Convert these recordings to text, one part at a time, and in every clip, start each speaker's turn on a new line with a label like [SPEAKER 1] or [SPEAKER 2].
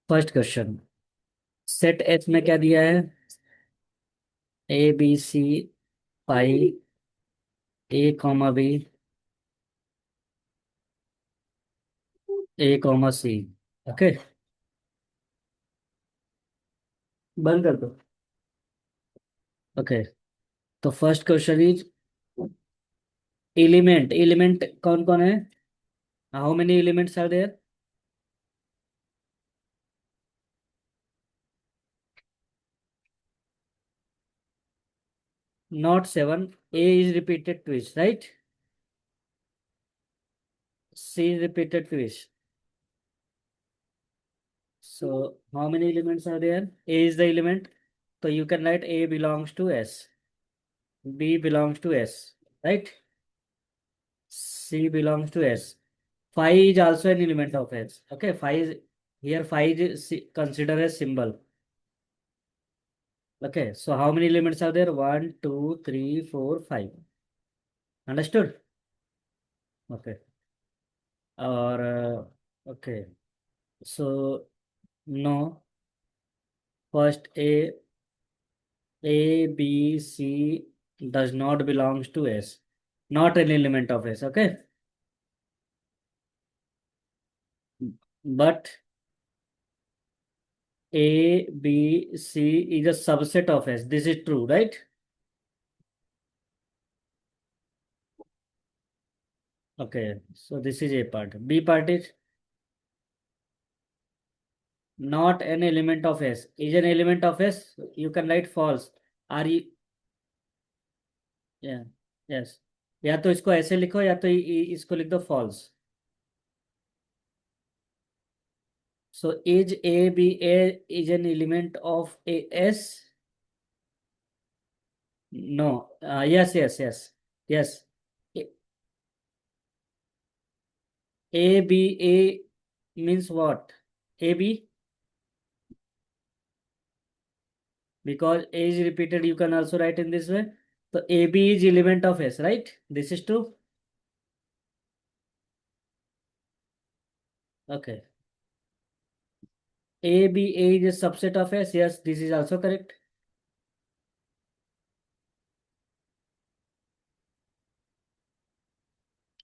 [SPEAKER 1] First question. Set H में क्या दिया है? A B C pi A comma B A comma C. Okay, बंद कर दो। ओके, तो first question is element. Element कौन कौन है? How many elements are there? Not seven. A is repeated twice, right? C is repeated twice. So how many elements are there? A is the element. So you can write A belongs to S. B belongs to S. Right? C belongs to S. Phi is also an element of S. Okay, phi is here. Phi is considered as symbol. Okay, so how many elements are there? One, two, three, four, five. Understood? Okay. Or okay. So no. First A, B, C does not belongs to S. Not an element of S, okay? But A, B, C is a subset of S. This is true, right? Okay, so this is A part. B part is not an element of S. Is an element of S? You can write false. Are you? Yeah, yes. या तो इसको ऐसे लिखो या तो इसको लिख दो false. So is A B A is an element of A S? No. Yes, yes, yes, yes. A A means what? A B, because A is repeated, you can also write in this way. So A B is element of S, right? This is true. Okay. A B A is a subset of S. Yes, this is also correct.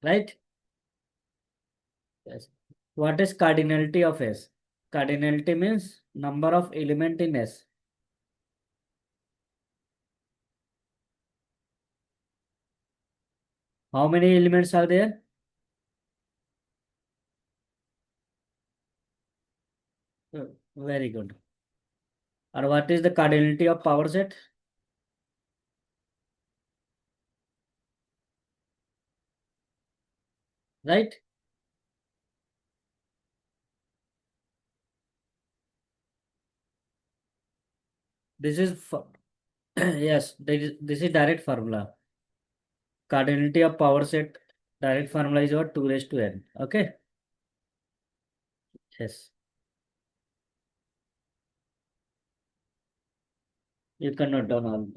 [SPEAKER 1] Right? Yes. What is cardinality of S? Cardinality means number of element in S. How many elements are there? Very good. And what is the cardinality of power set? Right? This is yes, this is direct formula. Cardinality of power set, direct formula is what? 2 raised to n. Okay? Yes. You can note down all.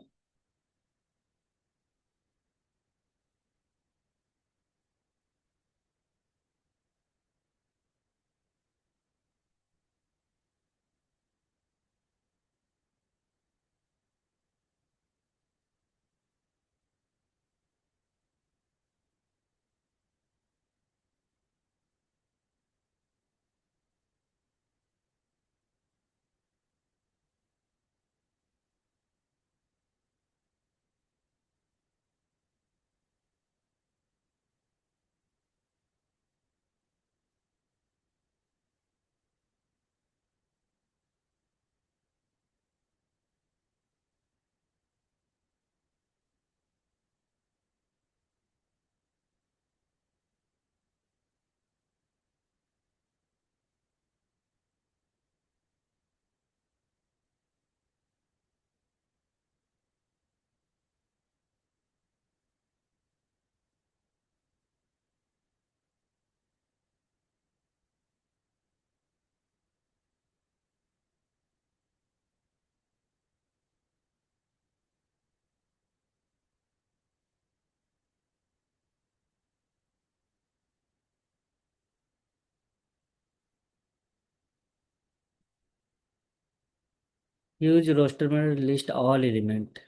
[SPEAKER 1] use roster में list all element.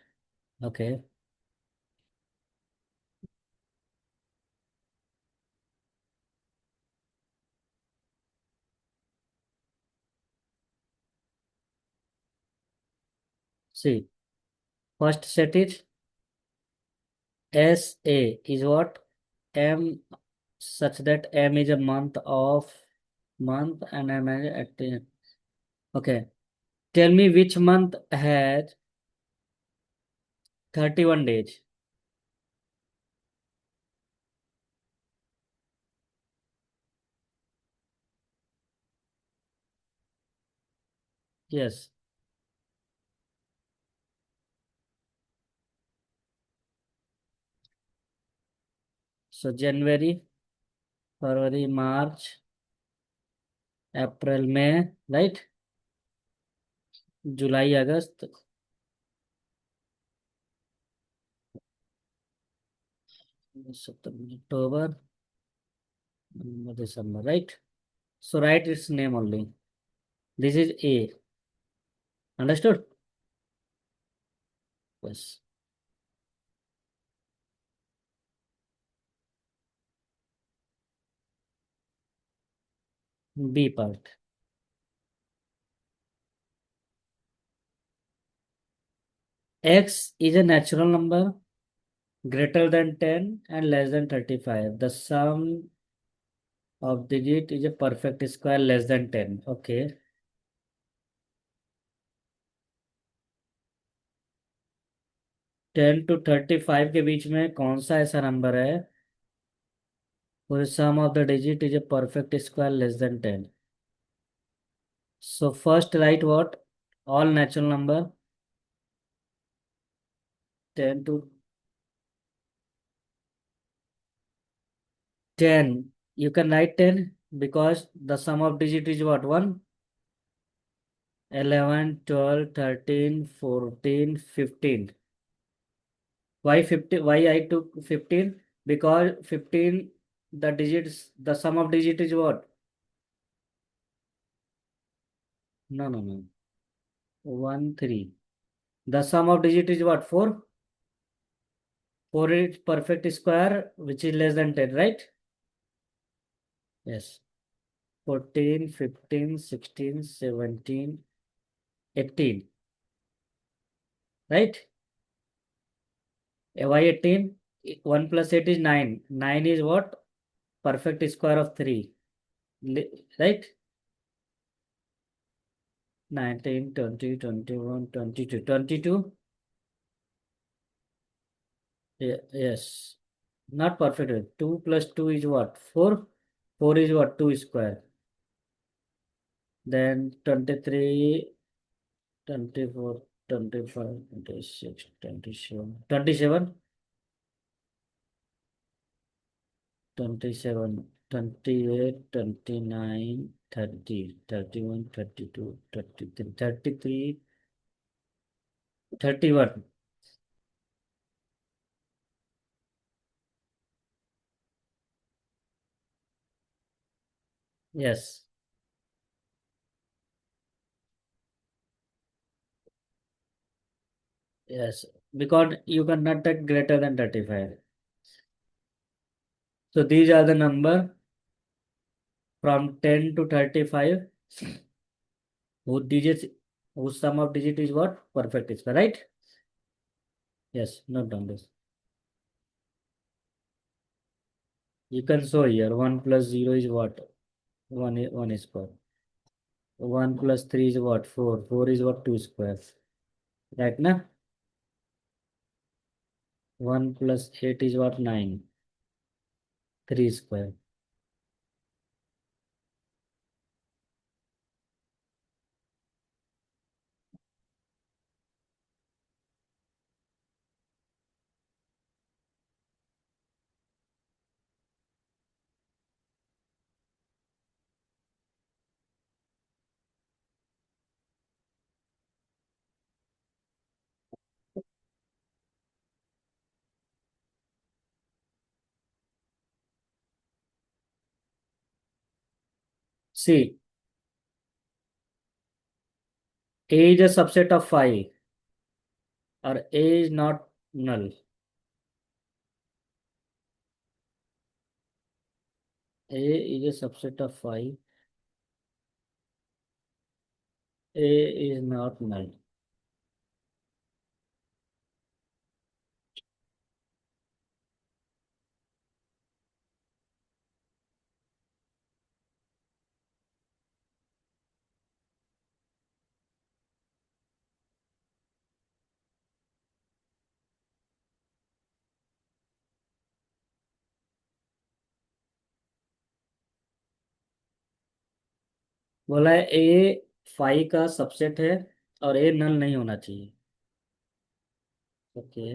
[SPEAKER 1] Okay. See, first set is SA is what? M, such that M is a month and M is at. Okay. Tell me which month has 31 days. Yes. So January, February, March, April, May, right? July, August, September, October, November, December, right? So write its name only. This is A. Understood? Yes. B part. X is a natural number greater than 10 and less than 35. The sum of digit is a perfect square less than 10. Okay. 10 to 35 के बीच में कौन सा ऐसा number है whose sum of the digit is a perfect square less than 10? So first write what? All natural number 10 to 10. You can write 10 because the sum of digit is what? 1, 11, 12, 13, 14, 15. Why 15? Why I took 15? Because 15, the digits, the sum of digit is what? No, no, no. 1, 3. The sum of digit is what? 4? 4 is perfect square, which is less than 10, right? Yes. 14, 15, 16, 17, 18. Right? Why 18? 1 plus 8 is 9. 9 is what? Perfect square of 3. Right? 19, 20, 21, 22. 22? Yes. Not perfect. 2 plus 2 is what? 4. 4 is what? 2 square. Then 23, 24, 25, 26, 27. 27? 27, 28, 29, 30, 31, 32, 33, 33, 31. Yes, yes. Because you cannot take greater than 35. So these are the number from 10 to 35 whose digits, whose sum of digit is what? Perfect square, right? Yes, note down this. You can show here 1 plus 0 is what? 1 square. 1 plus 3 is what? 4. 4 is what? 2 squares. Right now? 1 plus 8 is what? 9. 3 square. See, A is a subset of phi or A is not null. A is a subset of phi. A is not null. बोला है ए phi का subset है और ए नल नहीं होना चाहिए। Okay.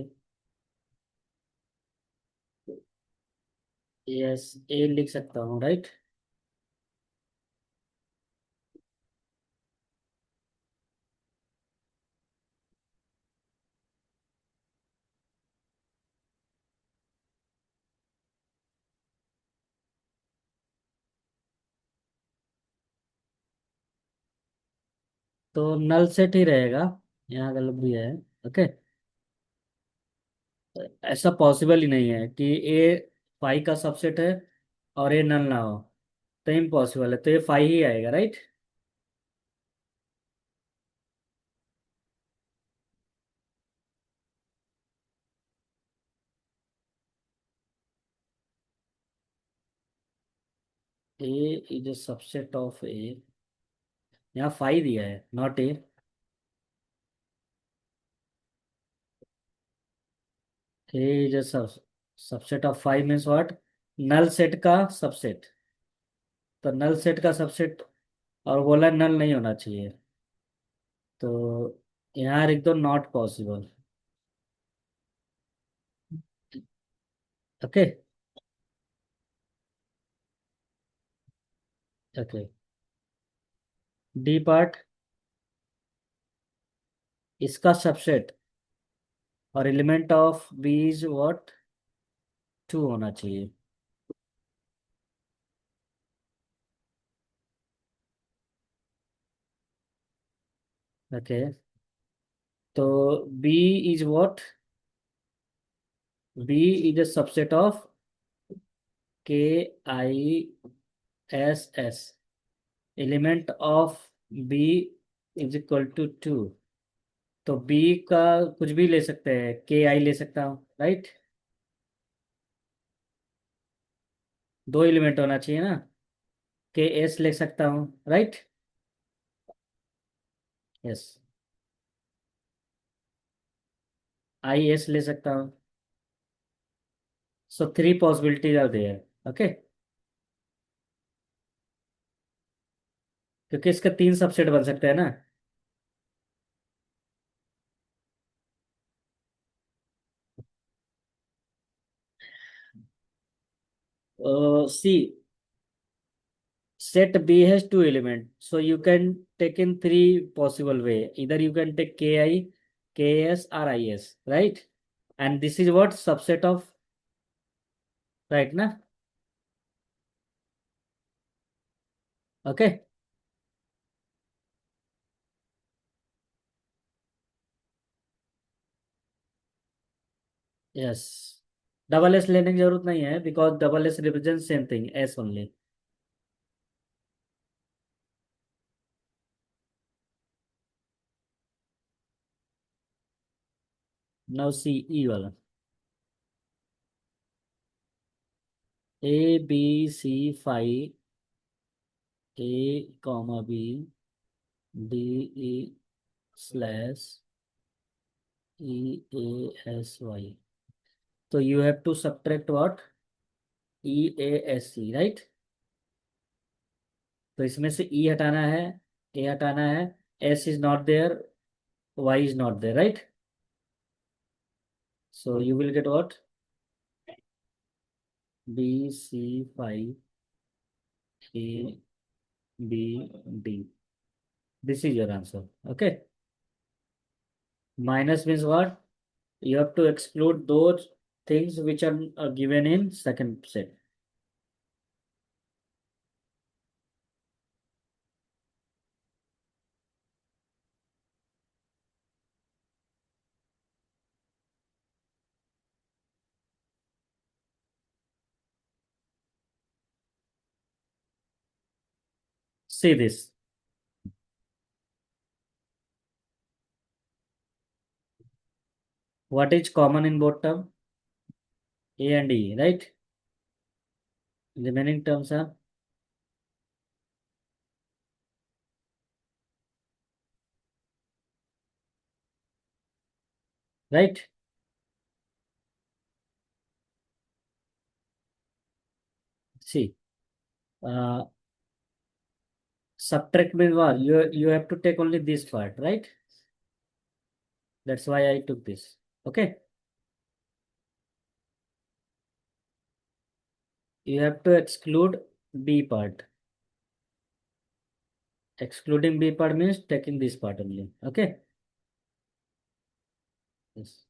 [SPEAKER 1] Yes, ए लिख सकता हूँ, राइट। तो नल सेट ही रहेगा, यहाँ गलत भी है। ओके। ऐसा पॉसिबल ही नहीं है कि ए फाई का सबसेट है और ए नल ना हो। तो इम्पॉसिबल है, तो ये फाई ही आएगा, right. A is a subset of A. यहाँ फाई दिया है, not A. A is a subset of phi means what? Null set का सबसेट। तो नल सेट का सबसेट, और बोला नल नहीं होना चाहिए, तो यहाँ लिख दो not possible. Okay. Okay. D part, इसका सबसेट और element of B is what? Two होना चाहिए। ओके। तो B is what? B is a subset of K I S S. Element of B is equal to two. तो बी का कुछ भी ले सकते हैं, के आई ले सकता हूँ, राइट। दो एलिमेंट होना चाहिए ना। के एस ले सकता हूँ, राइट। यस। आई एस ले सकता हूँ। So three possibilities are there. Okay. क्योंकि इसका तीन सबसेट बन सकते हैं ना। C, set B has two elements, so you can take in three possible way. Either you can take Ki, Ks, or Is, right? And this is what subset of, right na? Okay. Yes. Double S लेने की जरूरत नहीं है, because double S represent same thing, S only. Now C E वाला। A B C five, A comma B, D E slash E A S Y. तो you have to subtract what? E A S C, right. तो इसमें से E हटाना है, A हटाना है, S is not there, Y is not there, right. So you will get what? B C five, A B D. This is your answer. Okay. Minus means what? You have to exclude those things which are given in second set. See this. What is common in both term? A and E, right? Remaining terms are right. See, uh, subtract means what? You have to take only this part, right? That's why I took this. Okay. You have to exclude B part. Excluding B part means taking this part only. Okay. Yes.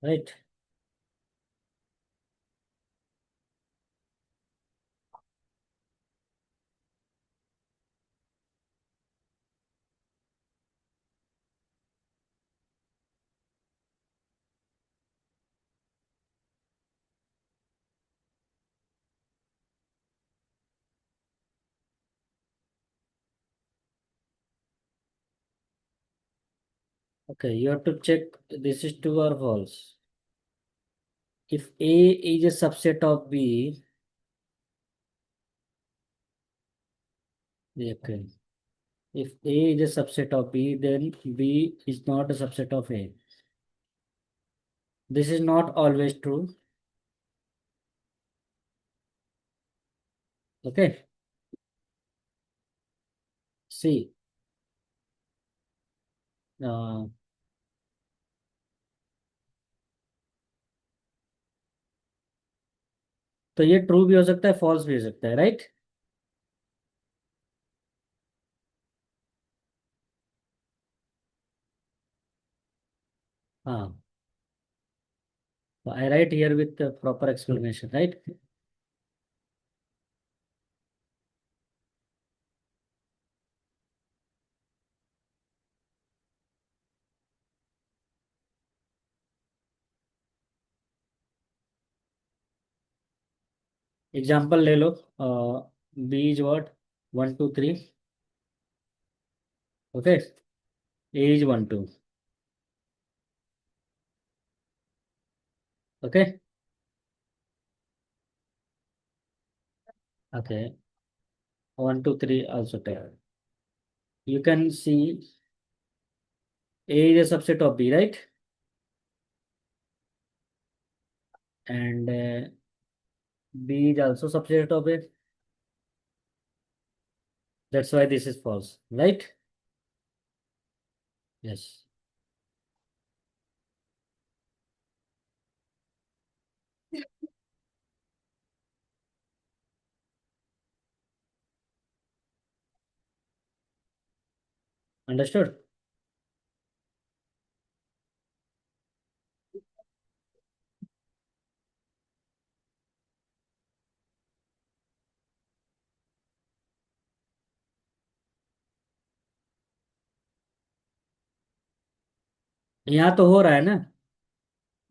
[SPEAKER 1] Right. Okay. You have to check this is true or false. If A is a subset of B, okay. If A is a subset of B, then B is not a subset of A. This is not always true. Okay. See, uh, तो ये true भी हो सकता है false भी हो सकता है राइट. हाँ. I write here with the proper explanation, right? Example ले लो. B is what 1 2 3. Okay. A is 1 2. Okay. Okay. 1 2 3 also take. You can see A is a subset of B, right? And B is also subset of A. That's why this is false, right? Yes. Understood? यहाँ तो हो रहा है ना.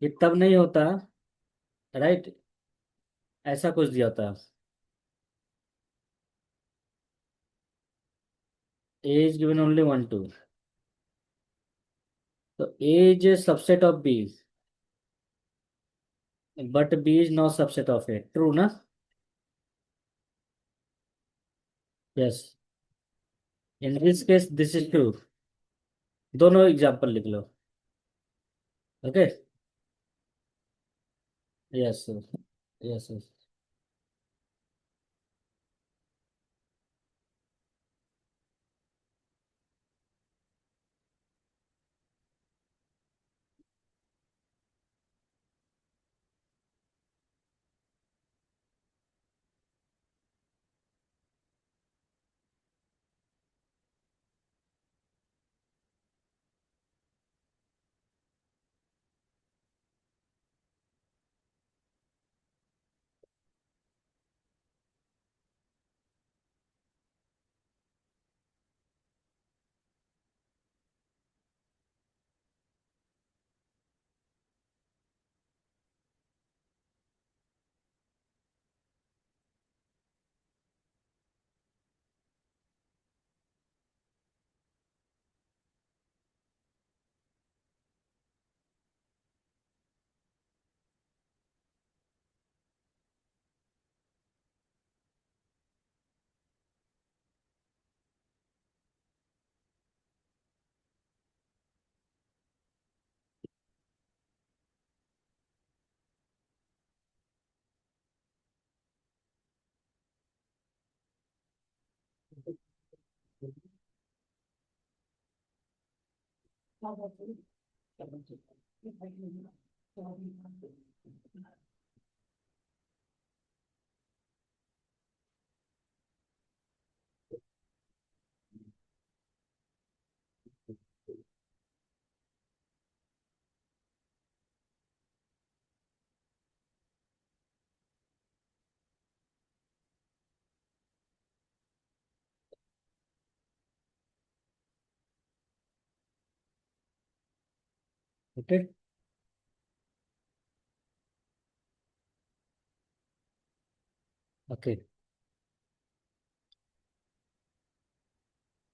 [SPEAKER 1] ये तब नहीं होता, राइट, ऐसा कुछ दिया होता। ए इज गिवन ओनली 1 2, तो A is subset of B, but B is not subset of A, true ना? Yes, in this case this is true. दोनों एग्जांपल लिख लो। Okay. Yes yes yes. Okay. Okay,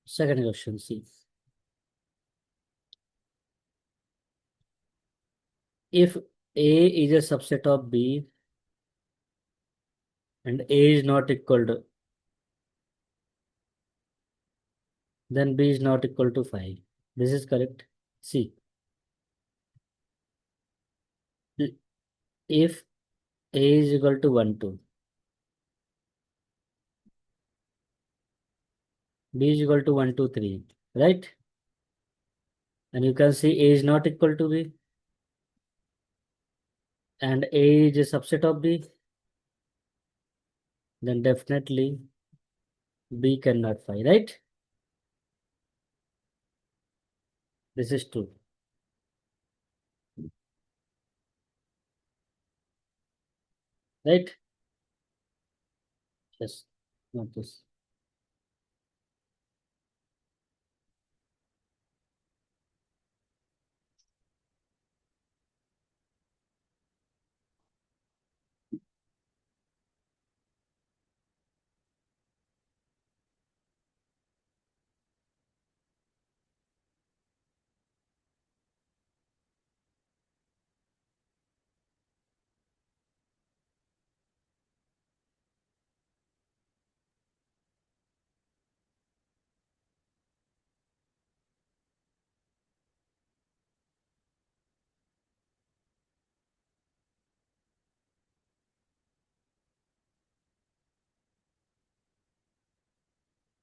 [SPEAKER 1] second question C, if A is a subset of B and A is not equal to, then B is not equal to 5. This is correct. See, if A is equal to 1 2, B is equal to 1 2 3, right? And you can see A is not equal to B and A is a subset of B, then definitely B cannot 5, right? This is true, right? Yes, not this.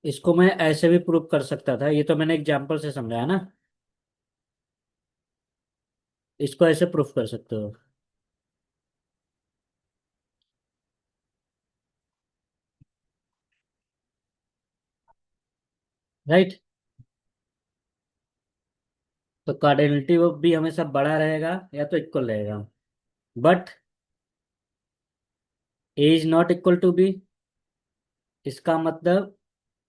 [SPEAKER 1] इसको मैं ऐसे भी prove कर सकता था, ये तो मैंने एग्जाम्पल से समझाया ना। इसको ऐसे प्रूफ कर सकते हो, राइट? तो कार्डिनलिटी वो भी हमेशा बड़ा रहेगा या तो इक्वल रहेगा, but A is not equal to B, इसका मतलब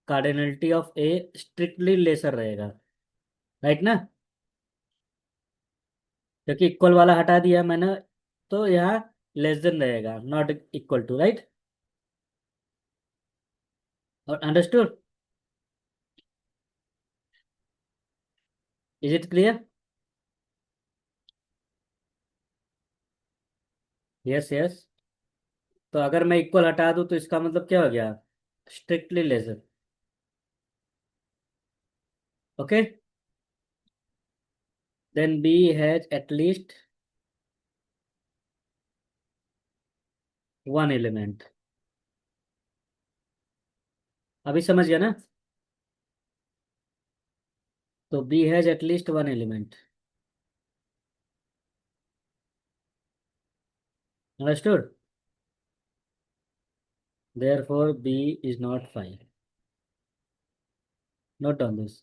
[SPEAKER 1] cardinality of A strictly lesser रहेगा, राइट ना? क्योंकि इक्वल वाला हटा दिया मैंने, तो यहाँ लेस देन रहेगा, नॉट इक्वल टू, राइट? और understood? Is it clear? Yes yes. तो अगर मैं इक्वल हटा दूं तो इसका मतलब क्या हो गया? Strictly less than. Okay, then B has at least one element. अभी समझ गया ना? तो B has at least one element. Understood? Therefore B is not 5. Note on this.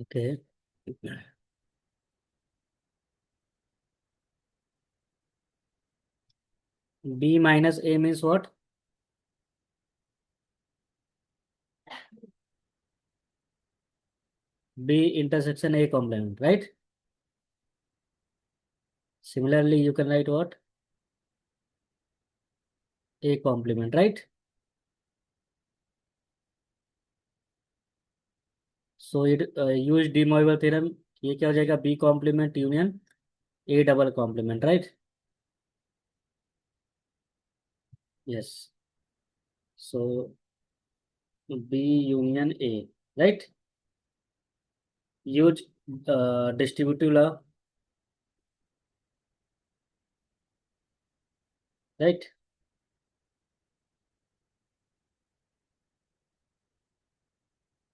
[SPEAKER 1] Okay. B minus A means what? B intersection A complement, right? Similarly, you can write what? A complement, right? So it use De Moivre theorem. ये क्या हो जाएगा? B complement union A double complement, right? Yes. So B union A, right? Use distributive law, right?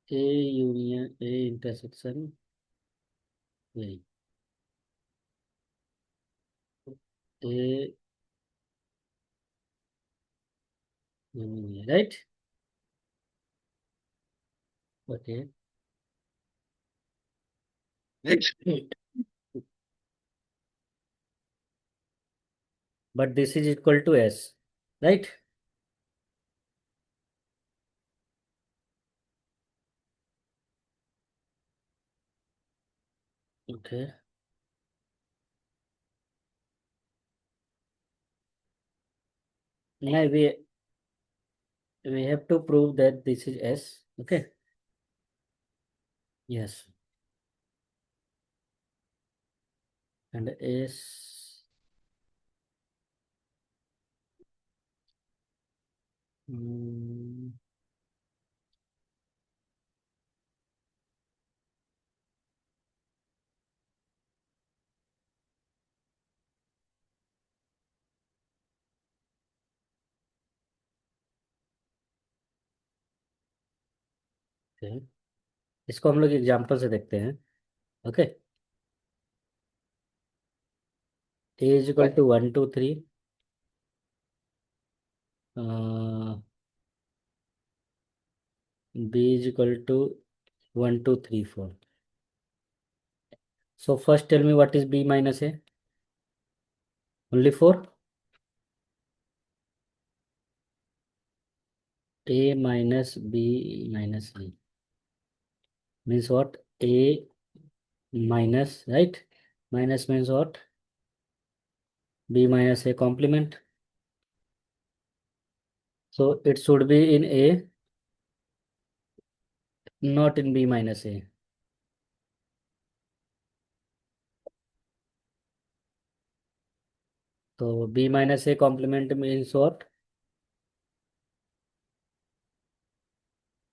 [SPEAKER 1] A union A intersection A. A union A, right? Okay. But this is equal to S, right? Okay. Now we have to prove that this is S. Okay. Yes. And S. mm, okay. इसको हम लोग example से देखते हैं। Okay. A is equal to 1 2 3, B is equal to 1 2 3 4. So first tell me what is B minus A. Only 4. A minus B minus A means what? A minus, right? Minus means what? B minus A complement. So it should be in A, not in B minus A. So B minus A complement means what?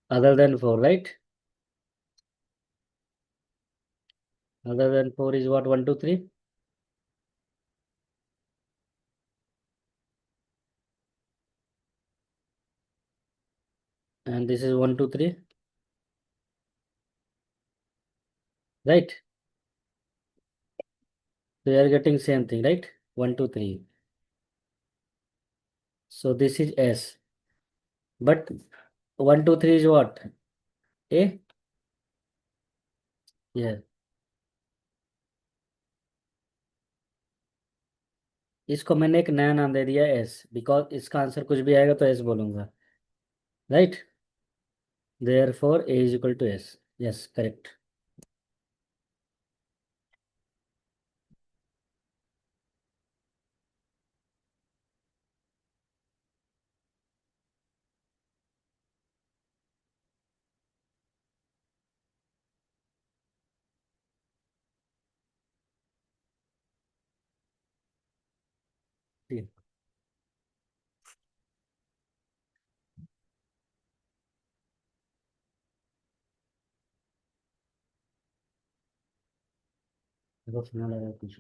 [SPEAKER 1] Other than 4, right? Other than 4 is what? 1, 2, 3. And this is 1, 2, 3, right? So you are getting same thing, right? 1, 2, 3. So this is S. But 1, 2, 3 is what? A? Yeah. इसको मैंने एक नया नाम दे दिया S, because इसका answer कुछ भी आएगा तो एस बोलूंगा, right? Therefore A is equal to S. Yes, correct. ठीक, मेरे को सुना लगा कुछ।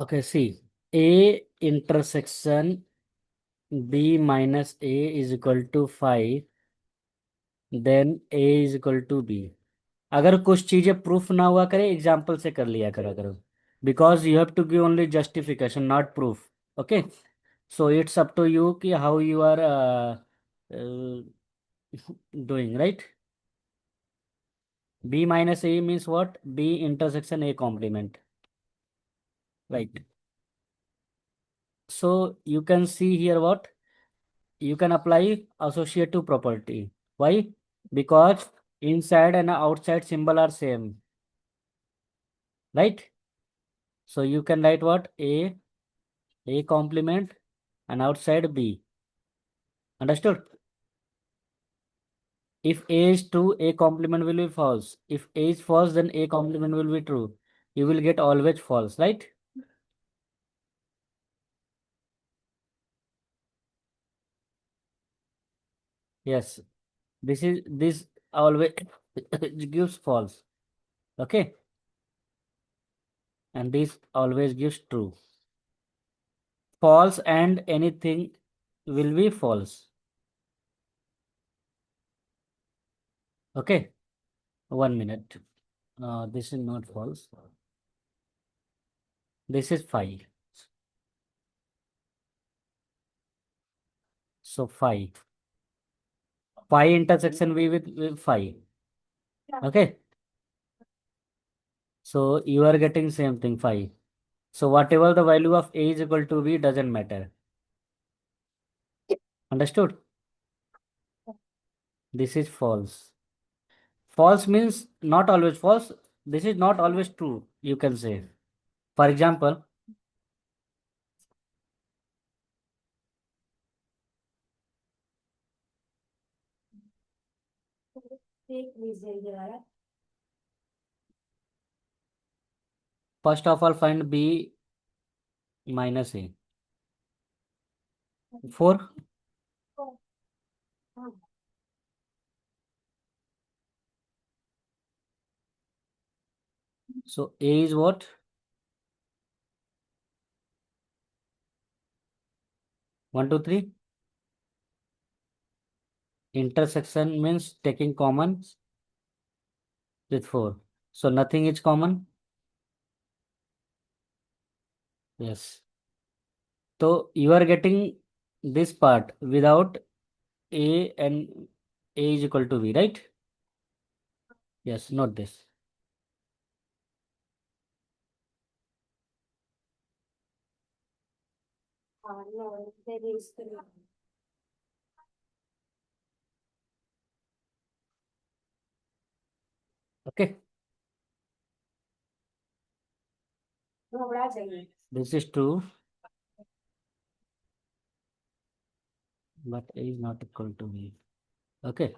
[SPEAKER 1] Okay, see, A intersection B minus A is equal to 5, then A is equal to B. अगर कुछ चीजें प्रूफ ना हुआ करे एग्जाम्पल से कर लिया करा करो, because you have to give only justification not proof. Okay, so it's up to you कि how you are doing, right? B minus A means what? B intersection A complement, right? So you can see here what? You can apply associative property. Why? Because inside and outside symbol are same, right? So you can write what? A complement and outside B. Understood? If A is true, A complement will be false. If A is false, then A complement will be true. You will get always false, right? Yes. This always gives false. Okay. And this always gives true. False and anything will be false. Okay. 1 minute. This is not false. This is 5. So 5. 5 intersection V with 5. Okay. So you are getting same thing 5. So whatever the value of A is equal to B doesn't matter. Understood? This is false. False means not always false. This is not always true, you can say. For example, first of all find B minus A. 4. So A is what? 1, 2, 3. Intersection means taking common with 4. So nothing is common. Yes. So you are getting this part without A and A is equal to B, right? Yes, not this. Okay. This is true, but A is not equal to B. Okay.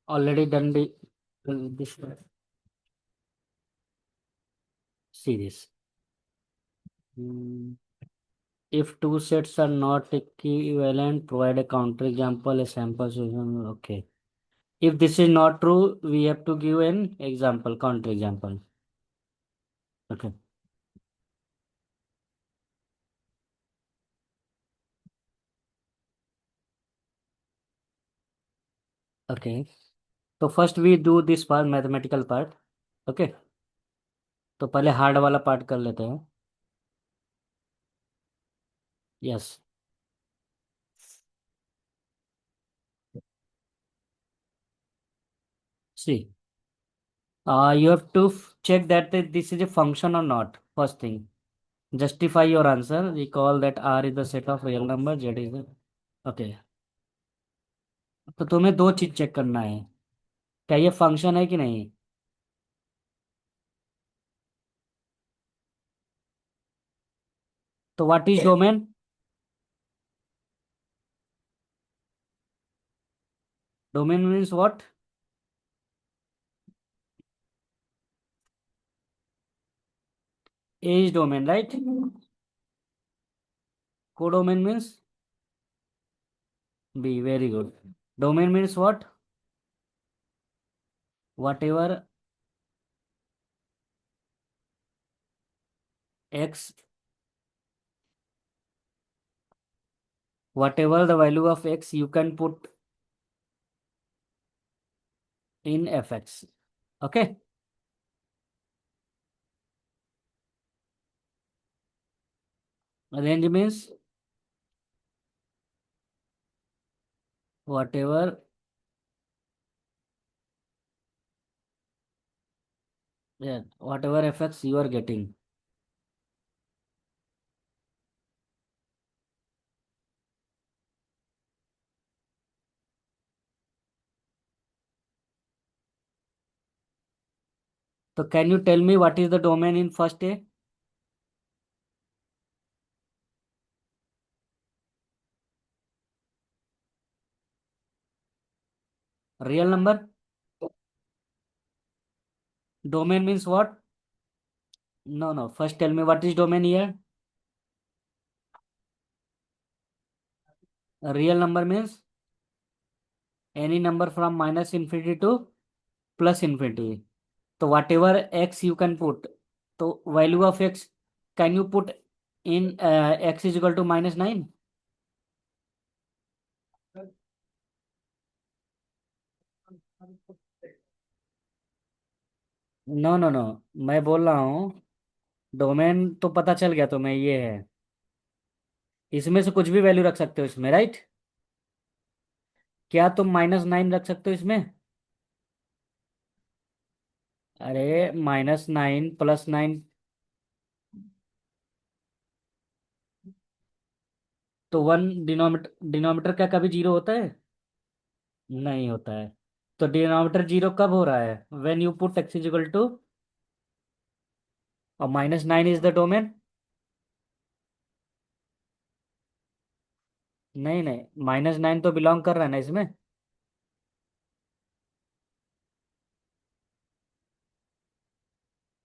[SPEAKER 1] Already done this series. Hmm. If two sets are not equivalent, provide a counterexample, a sample solution. Okay. If this is not true, we have to give an example, counterexample. Okay. Okay. तो first we do this part mathematical part. Okay. तो पहले hard वाला part कर लेते हैं. Yes. See you have to check that this is a function or not. First thing, justify your answer. Recall that R is the set of real number, Z is the. Okay. तो तुम्हें दो चीज check करना है. क्या ये function है कि नहीं. तो what is domain. Domain means what. A is domain, right? Codomain means B. Very good. Domain means what? Whatever x, whatever the value of x you can put in fx. Okay. Range means whatever, yeah, whatever fx you are getting. So can you tell me what is the domain in first A? Real number? Domain means what? No, no. First tell me what is domain here. A real number means any number from minus infinity to plus infinity. So whatever x you can put. So value of x can you put in x is equal to -9? No no no, मैं बोल रहा हूँ domain तो पता चल गया तुम्हें ये है। इसमें से कुछ भी वैल्यू रख सकते हो इसमें, राइट? क्या तुम -9 रख सकते हो इसमें? अरे -9 +9, तो वन डिनोमीटर, डिनोमीटर क्या कभी जीरो होता है? नहीं होता है। तो डिनोमीटर जीरो कब हो रहा है? When you put x is equal to, और -9 इज द डोमेन। नहीं नहीं, -9 तो बिलोंग कर रहा है ना इसमें।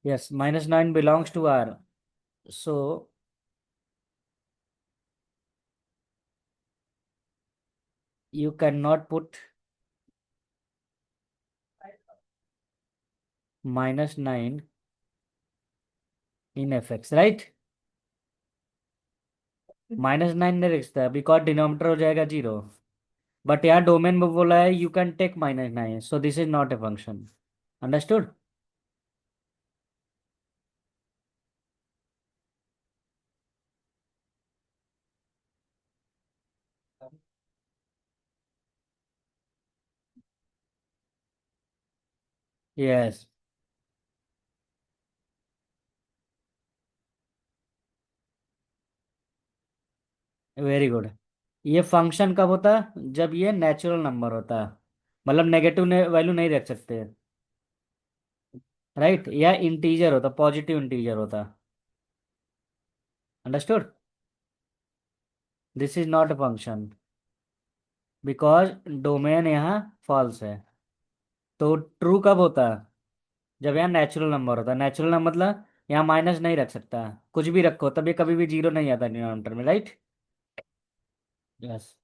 [SPEAKER 1] Yes, -9 belongs to R. So you can not put -9 in F X, right? -9 नहीं रखता बिकॉज डिनोमीटर हो जाएगा जीरो। बट यहाँ डोमेन में बोला है you can take -9, so this is not a function. Understood? Yes, very good. ये function कब होता है? जब ये नेचुरल नंबर होता है, मतलब नेगेटिव वैल्यू नहीं रख सकते, राइट? या इंटीजर होता, पॉजिटिव इंटीजर होता। Understood? This is not a function because domain यहाँ फॉल्स है। तो ट्रू कब होता है? जब यहाँ नेचुरल नंबर होता है। नेचुरल नंबर मतलब यहाँ माइनस नहीं रख सकता, कुछ भी रखो तभी कभी भी जीरो नहीं आता डिनोमिनेटर में, right? Yes.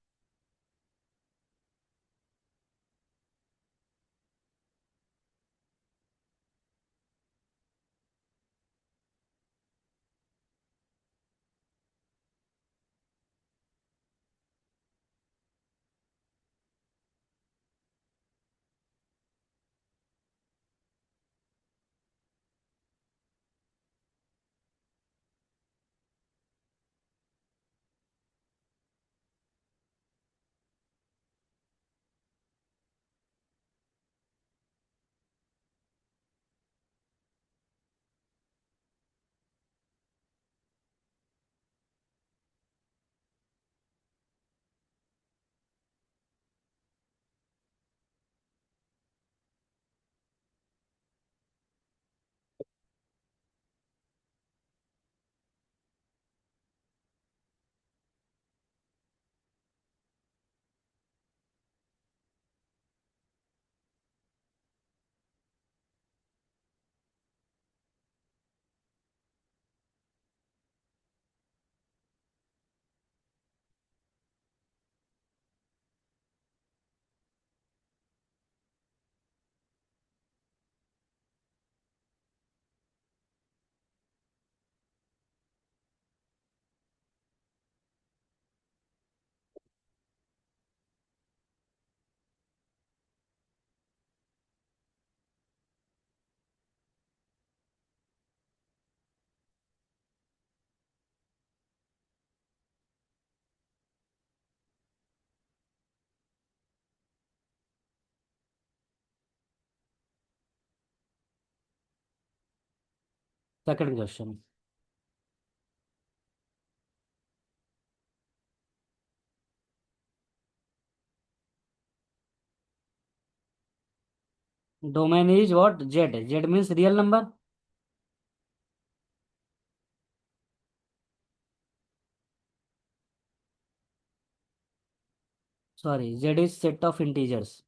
[SPEAKER 1] Second question. Domain is what? Z. Z means real number. Sorry, Z is set of integers.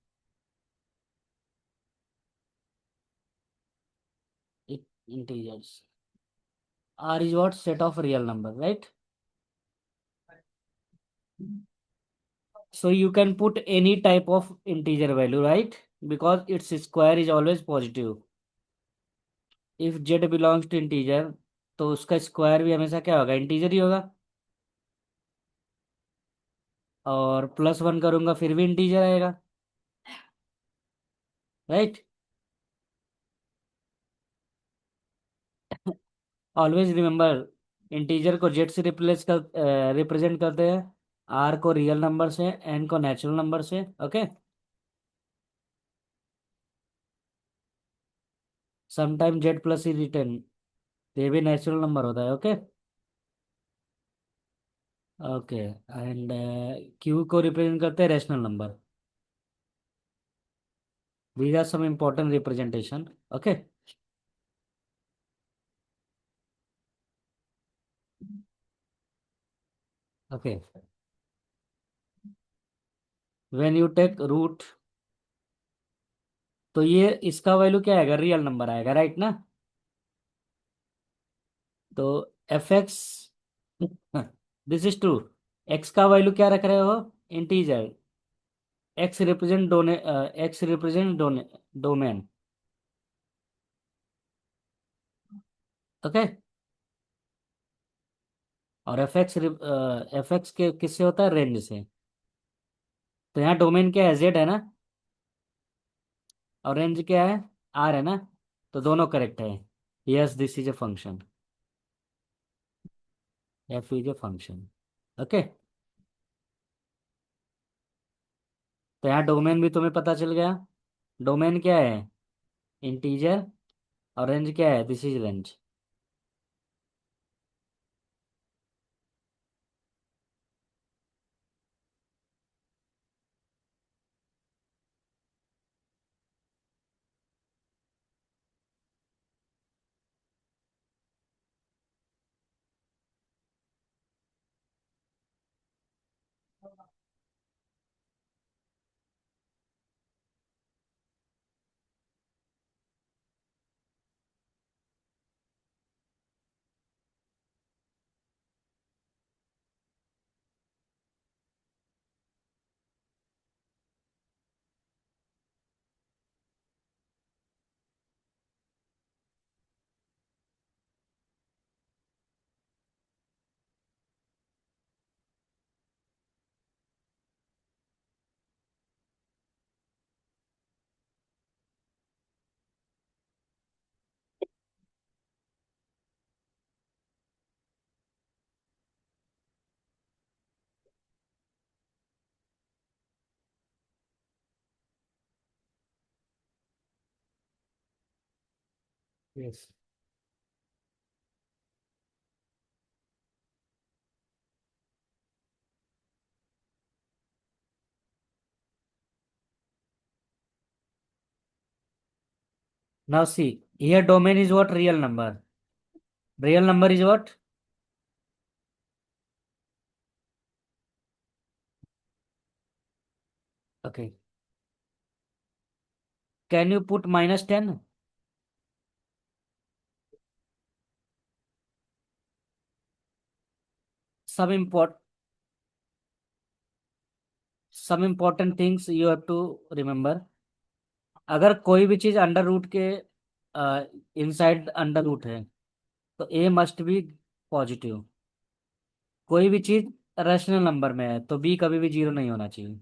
[SPEAKER 1] Integers. R is what? Set of real number, right? So you can put any type of integer value, right? Because its square is always positive. If z belongs to integer, तो उसका square भी हमेशा क्या होगा? Integer ही होगा। और +1 करूंगा फिर भी इंटीजर आएगा, राइट? ऑलवेज रिमेंबर, इंटीजर को जेड से रिप्रेजेंट करते हैं, आर को रियल नंबर से, एन को नेचुरल नंबर से। Okay. Sometime Z plus is return, ये भी नेचुरल नंबर होता है। ओके। ओके। एंड क्यू को रिप्रेजेंट करते हैं rational number. These are some important representation. Okay. Okay. When you take root, तो ये इसका वैल्यू क्या आएगा? रियल नंबर आएगा, राइट ना? तो F x, this is true. X का वैल्यू क्या रख रहे हो? Integer. X represent domain. Okay. और एफ एक्स के किससे होता है? रेंज से। तो यहाँ डोमेन क्या है? जेड है ना? और रेंज क्या है? आर है ना? तो दोनों करेक्ट है। Yes, this is a function. F is a function. Okay. तो यहाँ डोमेन भी तुम्हें पता चल गया। डोमेन क्या है? इंटीजर। और रेंज क्या है? This is range. Yes. Now see, here domain is what? Real number. Real number is what? Okay. Can you put -10? some import some important things you have to remember. अगर कोई भी चीज under root के inside under root है, तो ए must be positive. कोई भी चीज रैशनल नंबर में है, तो बी कभी भी जीरो नहीं होना चाहिए।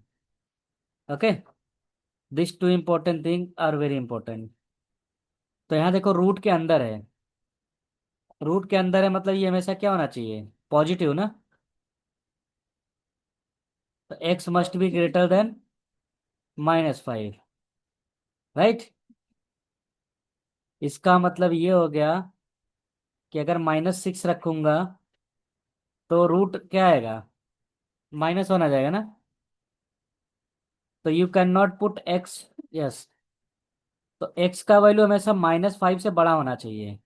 [SPEAKER 1] Okay. This two important thing are very important. तो यहाँ देखो, रूट के अंदर है। रूट के अंदर है मतलब ये हमेशा क्या होना चाहिए? पॉजिटिव ना? तो x must be greater than -5, right? इसका मतलब ये हो गया कि अगर -6 रखूंगा तो रूट क्या आएगा, माइनस वन आ जाएगा ना। तो you can not put x. Yes. तो एक्स का वैल्यू हमेशा -5 से बड़ा होना चाहिए।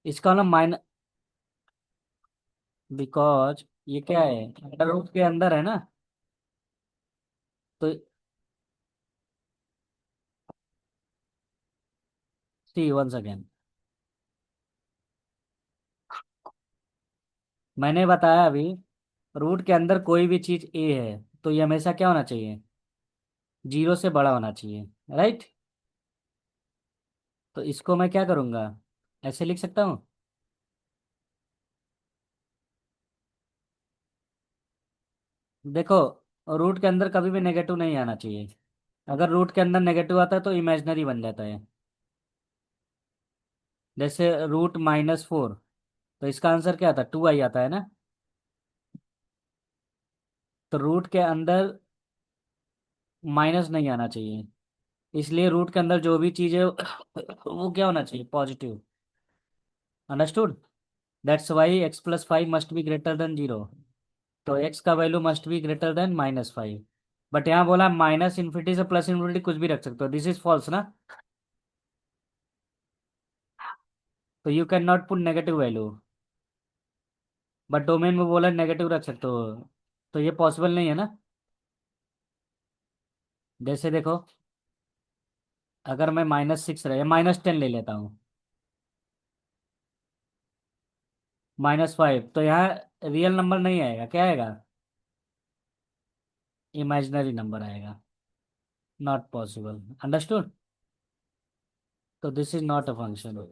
[SPEAKER 1] इसका मतलब माइनस, बिकॉज ये क्या है, अंडर रूट के अंदर है ना। तो सी वंस अगेन, मैंने बताया अभी, रूट के अंदर कोई भी चीज ए है तो ये हमेशा क्या होना चाहिए, 0 से बड़ा होना चाहिए, राइट। तो इसको मैं क्या करूंगा, ऐसे लिख सकता हूँ। देखो, रूट के अंदर कभी भी नेगेटिव नहीं आना चाहिए। अगर रूट के अंदर नेगेटिव आता है तो इमेजिनरी बन जाता है। जैसे √-4, तो इसका आंसर क्या आता है, 2i आता है ना। तो रूट के अंदर माइनस नहीं आना चाहिए, इसलिए रूट के अंदर जो भी चीज़ है वो क्या होना चाहिए, positive. Understood. That's why x+5 must be greater than 0। तो x का value must be greater than -5। But यहाँ बोला माइनस इन्फिनिटी से प्लस इन्फिनिटी कुछ भी रख सकते हो, दिस इज फॉल्स ना। तो you can not put negative value, but domain में बोला नेगेटिव रख सकते हो, तो ये पॉसिबल नहीं है ना। जैसे देखो, अगर मैं -6 रहे, -10 ले लेता हूँ, -5, तो यहाँ रियल नंबर नहीं आएगा, क्या आएगा, इमेजिनरी नंबर आएगा। Not possible, understood. तो this is not a function.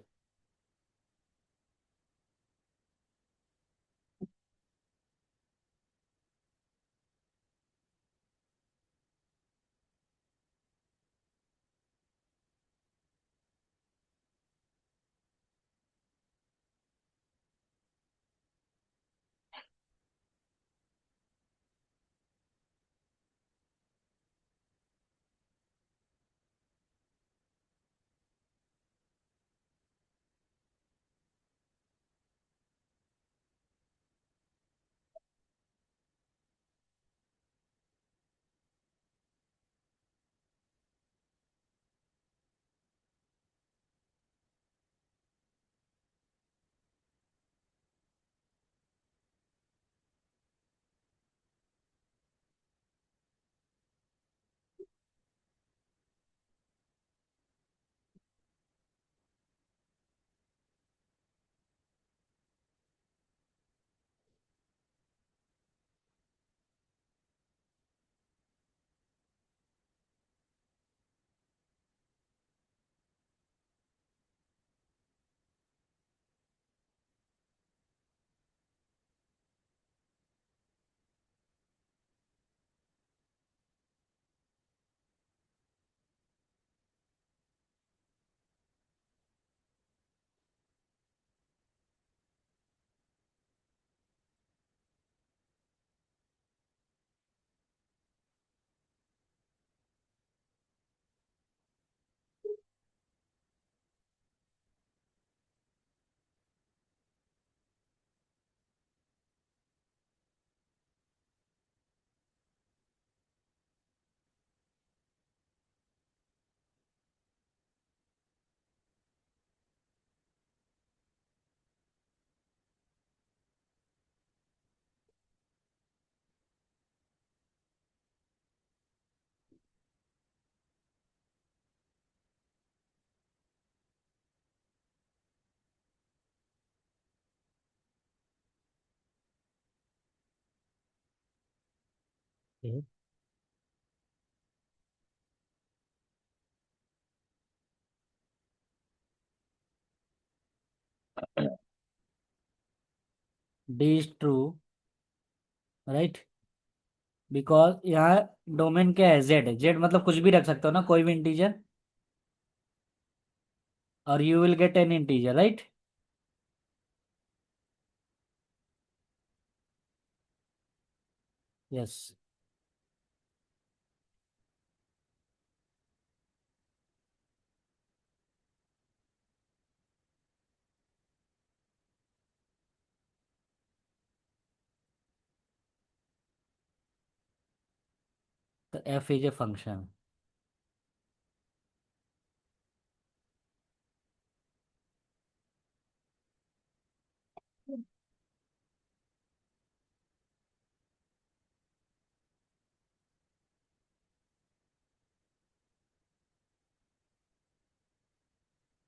[SPEAKER 1] D is true, right. Because यहाँ डोमेन क्या है, जेड है, जेड मतलब कुछ भी रख सकते हो ना, कोई भी इंटीजर, और you will get an integer, right. Yes. तो एफ इज ए फंक्शन।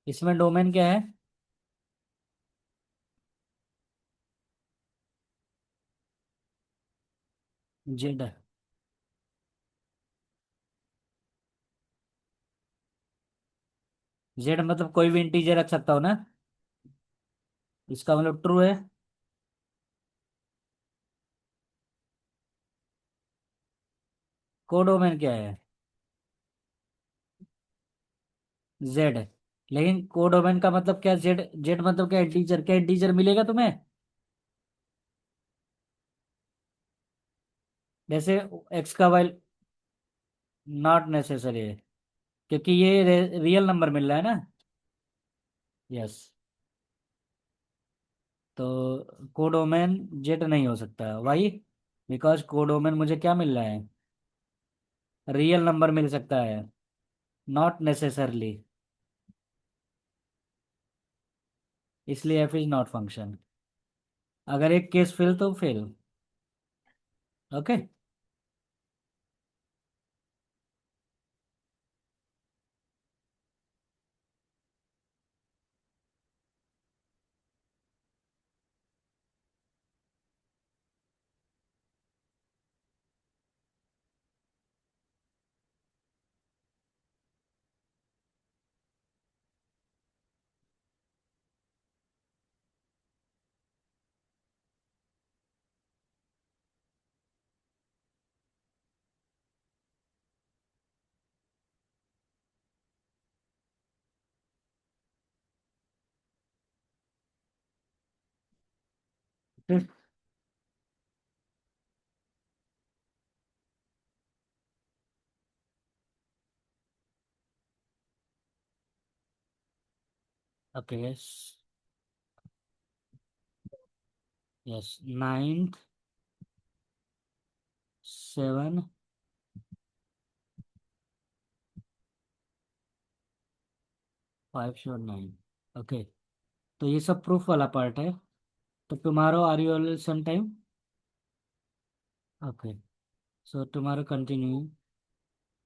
[SPEAKER 1] इसमें डोमेन क्या है? जेड। जेड मतलब कोई भी इंटीजर रख सकता हो ना? इसका मतलब ट्रू है। कोडोमेन क्या है? जेड। लेकिन कोडोमेन का मतलब क्या? जेड जेड मतलब क्या? इंटीजर? क्या इंटीजर मिलेगा तुम्हें? जैसे एक्स का वाई। नॉट नेसेसरी है, क्योंकि ये रियल नंबर मिल रहा है ना। यस। तो कोडोमेन जेड नहीं हो सकता। वाई? बिकॉज कोडोमेन मुझे क्या मिल रहा है? रियल नंबर मिल सकता है। Not necessarily. इसलिए एफ इज नॉट फंक्शन। अगर एक केस फेल तो fail. Okay. Okay. Yes. Yes. 9, 7, 5 और 9। ओके। तो ये सब प्रूफ वाला पार्ट है। तो tomorrow are you all some time? Okay. So tomorrow continue.